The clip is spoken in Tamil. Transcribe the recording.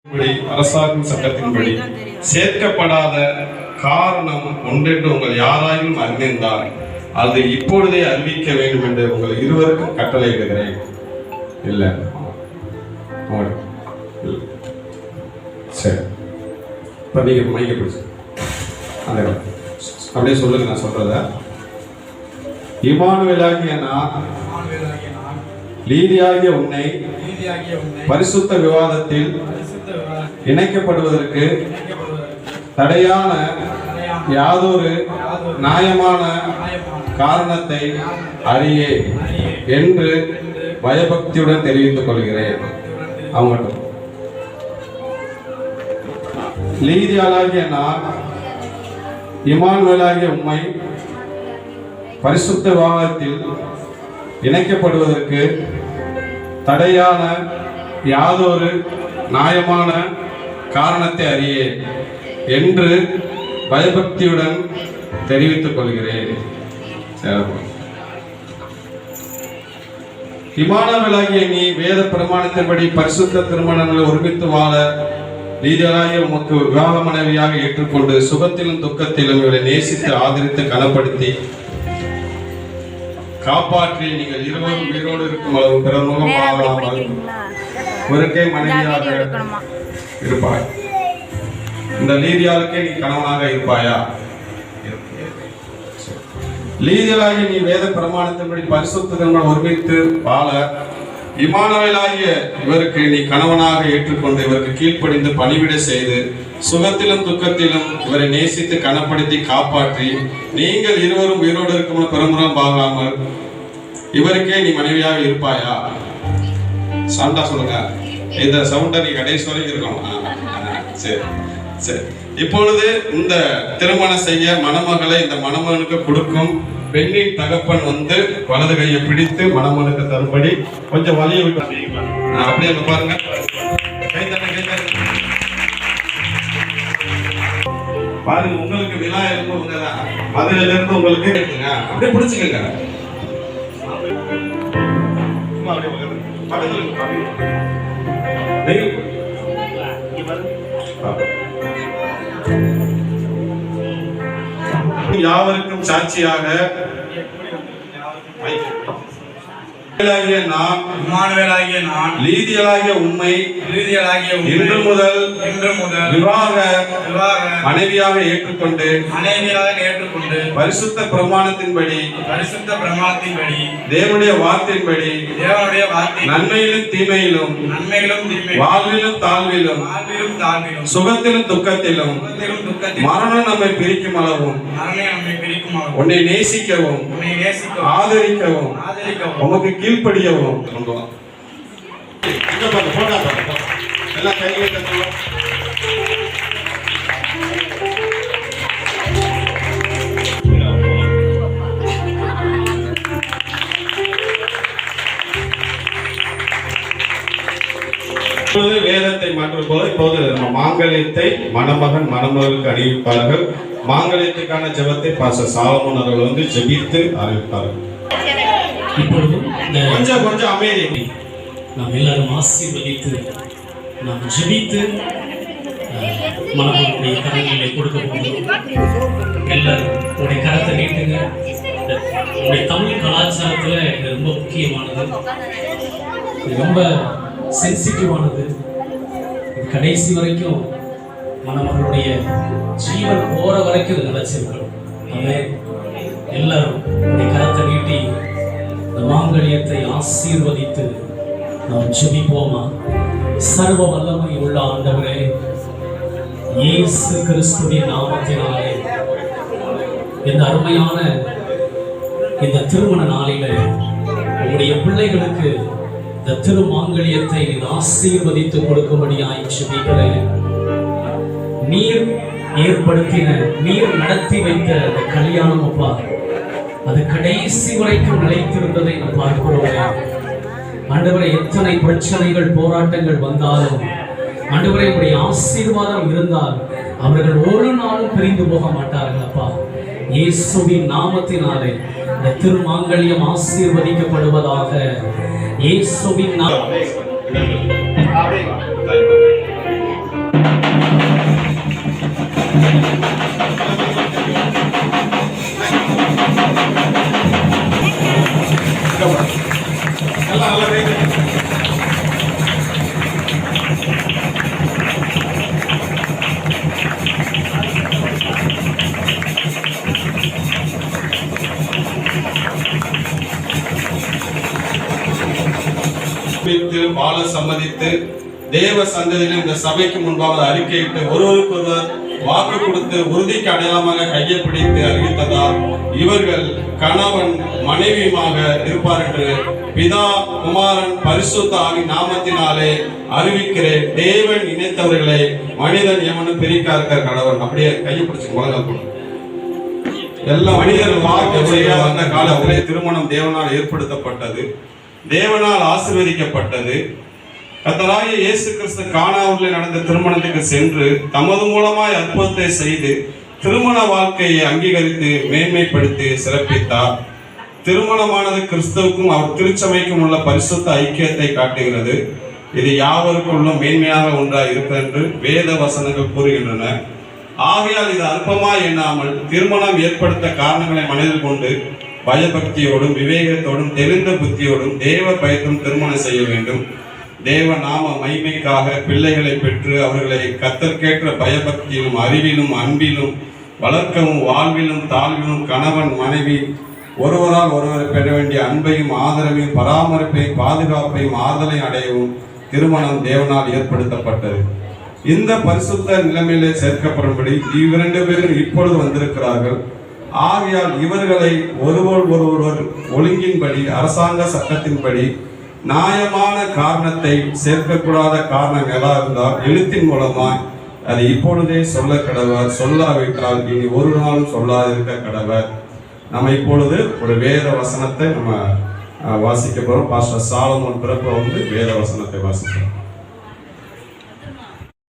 அரசாங்கம் சட்டத்தின்படி சேர்க்கப்படாத காரணம் ஒன்றென்று உங்கள் யாராயும் அறிந்திருந்தால் அது இப்பொழுதே அறிவிக்க வேண்டும் என்று உங்கள் இருவருக்கும் கட்டளையிடுகிறேன். இல்லை சரி, இப்போ நீங்கள் மைக்க பிடிச்சு அந்த அப்படியே சொல்லுங்க. நான் சொல்றத இம்மானுவேலாகிய நான் லீதியாகிய உன்னை பரிசுத்த விவாதத்தில் இணைக்கப்படுவதற்கு தடையான யாதொரு நியாயமான காரணத்தை அறியே என்று பயபக்தியுடன் தெரிவித்துக் கொள்கிறேன். அவங்க லீதியாளாகிய நான் இம்மானுவேலாகிய உம்மை பரிசுத்த விவாதத்தில் இணைக்கப்படுவதற்கு தடையான யாதொரு நியாயமான காரணத்தை அறியே என்று பயபக்தியுடன் தெரிவித்துக் கொள்கிறேன். இம்மானுவேலாகிய நீ வேத பிரமாணத்தின்படி பரிசுத்த திருமணங்களை ஒருமித்து வாழ லீதியாளாகிய உமக்கு விவாக மனைவியாக ஏற்றுக்கொண்டு சுகத்திலும் துக்கத்திலும் இவரை நேசித்து ஆதரித்து கனப்படுத்தி காப்பாற்றி நீங்கள் இருவரும் உயிரோடு இருக்கும் அளவு பிறமுகமாகாமல் ஒருக்கே மனைவியாக இருப்பாய். இந்த லீதியாளுக்கே நீ கணவனாக இருப்பாயா? லீதியாளாகிய நீ வேத பிரமாணத்தின்படி பரிசுத்த திருமணம் ஒருமித்து வாழ இம்மானுவேலாகிய இவருக்கு நீ கணவனாக ஏற்றுக்கொண்டு இவருக்கு கீழ்ப்படிந்து பணிவிடை செய்து சுகத்திலும் துக்கத்திலும் இவரை நேசித்து கனப்படுத்தி காப்பாற்றி நீங்கள் இருவரும் உயிரோடு இருக்கும் பெருமுறம் பாகாமல் இவருக்கே நீ மனைவியாக இருப்பாயா? சவுண்டா சொல்லுங்க. இந்த சவுண்டை நீ கடைசி வரைக்கும் இருக்கணும். சரி சரி. இப்பொழுது இந்த திருமணம் செய்ய மணமகளை இந்த மணமகனுக்கு கொடுக்கும் பெண்ணின் தகப்பன் வந்து வலது கையை பிடித்து மணமகனுக்கு தரும்படி கொஞ்சம் வலிய விட்டு அப்படியே பாருங்க. பாருங்க, உங்களுக்கு விழா இருக்கும் மதுரையில இருந்து உங்களுக்கு அப்படியே பிடிச்சுக்கங்க. யாவருக்கும் சாட்சியாக நான் லீதியாளாகிய உம்மை இன்று முதல் விவாக மனைவியாக ஏற்றுக்கொண்டு பரிசுத்த பிரமாணத்தின்படி தேவனுடைய வார்த்தையின்படி நன்மையிலும் தீமையிலும் வாழ்விலும் தாழ்விலும் சுகத்திலும் துக்கத்திலும் மரணம் நம்மை பிரிக்கும் அளவும் உன்னை நேசிக்கவும் ஆதரிக்கவும் உமக்கு கீழ்ப்படியவும் எல்லாம் கைகளை தட்டுவோம். வேதத்தை மாற்றும் போது இப்போது மாங்கல்யத்தை மணமகன் மணமகளுக்கு அணிவிப்பார்கள். மாங்கல்யத்துக்கான ஜெபத்தை பாஸ்டர் சாலமோன் அவர்கள் வந்து ஜெபித்து அறிவிப்பார்கள். இப்பொழுது கொஞ்சம் அமைதி. நாம் எல்லாரும் ஆசீர்வதித்து நாம் ஜெபித்து மணமகனுடைய கரங்களை கொடுக்க போகிறோம். எல்லாரும் உடைய கரத்தை நீட்டுங்க. உடைய தமிழ் கலாச்சாரத்துல இது ரொம்ப முக்கியமானது, இது ரொம்ப சென்சிட்டிவானது. கடைசி வரைக்கும் மணமகளுடைய ஜீவன் போற வரைக்கும் இது நிலைச்சிருக்கணும். எல்லாரும் உடைய கரத்தை நீட்டி இந்த மாங்கல்யத்தை ஆசீர்வதித்து நாம் ஜெபிப்போமா? சர்வ வல்லமை உள்ள ஆண்டவரே, இயேசு கிறிஸ்துவின் நாமத்தினாலே இந்த அருமையான இந்த திருமண நாளில உங்களுடைய பிள்ளைகளுக்கு இந்த திருமாங்கல்யத்தை ஆசீர்வதித்து கொடுக்கும்படியாய் ஜெபிக்கிறேன். நீர் ஏற்படுத்தின, நீர் நடத்தி வைத்த அந்த கல்யாணம் அப்பா, அது கடைசி வரைக்கும் நிலைத்திருந்ததை நாம் பார்க்கிறோம். ஆண்டவரே, எத்தனை பிரச்சனைகள் போராட்டங்கள் வந்தாலும் ஆண்டவரே உடைய ஆசீர்வாதம் இருந்தால் அவர்கள் ஒரு நாளும் பிரிந்து போக மாட்டார்கள் அப்பா. இயேசுவின் நாமத்தினாலே இந்த திருமாங்கல்யம் ஆசீர்வதிக்கப்படுவதாக. இயேசுவின் நாமம் சம்மதித்து தேவ சந்ததியிலும் இந்த சபைக்கு முன்பாக அறிக்கையிட்டு ஒருவருக்கொருவர் வாக்கு கொடுத்து உறுதிக்கு அடையாளமாக கையை பிடித்து அறிவித்ததால் இவர்கள் கணவன் மனைவியுமாக இருப்பார் என்று பிதா குமாரன் பரிசுத்த ஆவி நாமத்தினாலே அறிவிக்கிறேன். தேவன் இணைத்தவர்களை மனிதன் எவனும் பிரிக்காத கடவன். அப்படியே கையை பிடிச்சு முழங்க. எல்லா மனிதர்கள் வாழ்க்கை அந்த காலத்திலே திருமணம் தேவனால் ஏற்படுத்தப்பட்டது, தேவனால் ஆசீர்வதிக்கப்பட்டது. கர்த்தராகிய இயேசு கிறிஸ்து கானாவூரில் நடந்த திருமணத்துக்கு சென்று தமது மூலமாய் அற்புதத்தை செய்து திருமண வாழ்க்கையை அங்கீகரித்து மேன்மைப்படுத்தி சிறப்பித்தார். திருமணமானது கிறிஸ்துவுக்கும் அவர் திருச்சபைக்கும் உள்ள பரிசுத்த ஐக்கியத்தை காட்டுகிறது. இது யாவருக்குள்ளும் மேன்மையாக ஒன்றாய் இருக்கிறது என்று வேத வசனங்கள் கூறுகின்றன. ஆகையால் இது அற்பமாய் எண்ணாமல் திருமணம் ஏற்படுத்த காரணங்களை மனதில் கொண்டு பயபக்தியோடும் விவேகத்தோடும் தெளிந்த புத்தியோடும் தேவ பயத்தும் திருமணம் செய்ய வேண்டும். தேவ நாம மகிமைக்காக பிள்ளைகளை பெற்று அவர்களை கர்த்தர்க்கேற்ற பயபக்தியிலும் அறிவிலும் அன்பிலும் வளர்க்கவும் வாழ்விலும் தாழ்விலும் கணவன் மனைவி ஒருவரால் ஒருவர் பெற வேண்டிய அன்பையும் ஆதரவையும் பராமரிப்பையும் பாதுகாப்பையும் ஆதரவை அடையவும் திருமணம் தேவனால் ஏற்படுத்தப்பட்டது. இந்த பரிசுத்த நிலைமையிலே சேர்க்கப்படும்படி இவ்விரண்டு பேரும் இப்பொழுது வந்திருக்கிறார்கள். ஆகையால் இவர்களை ஒருவர் ஒழுங்கின்படி அரசாங்க சட்டத்தின்படி நியாயமான காரணத்தை சேர்க்கக்கூடாத காரணம் எதா இருந்தால் எழுத்தின் மூலமாய் அதை இப்பொழுதே சொல்ல கடவர், சொல்லாவிட்டால் இனி ஒரு நாளும் சொல்லாதிருக்க கடவர். நம்ம இப்பொழுது ஒரு வேத வசனத்தை நம்ம வாசிக்க போறோம். பாஸ்டர் சாலமோன் பிறப்பு வேத வசனத்தை வாசிக்கிறோம்.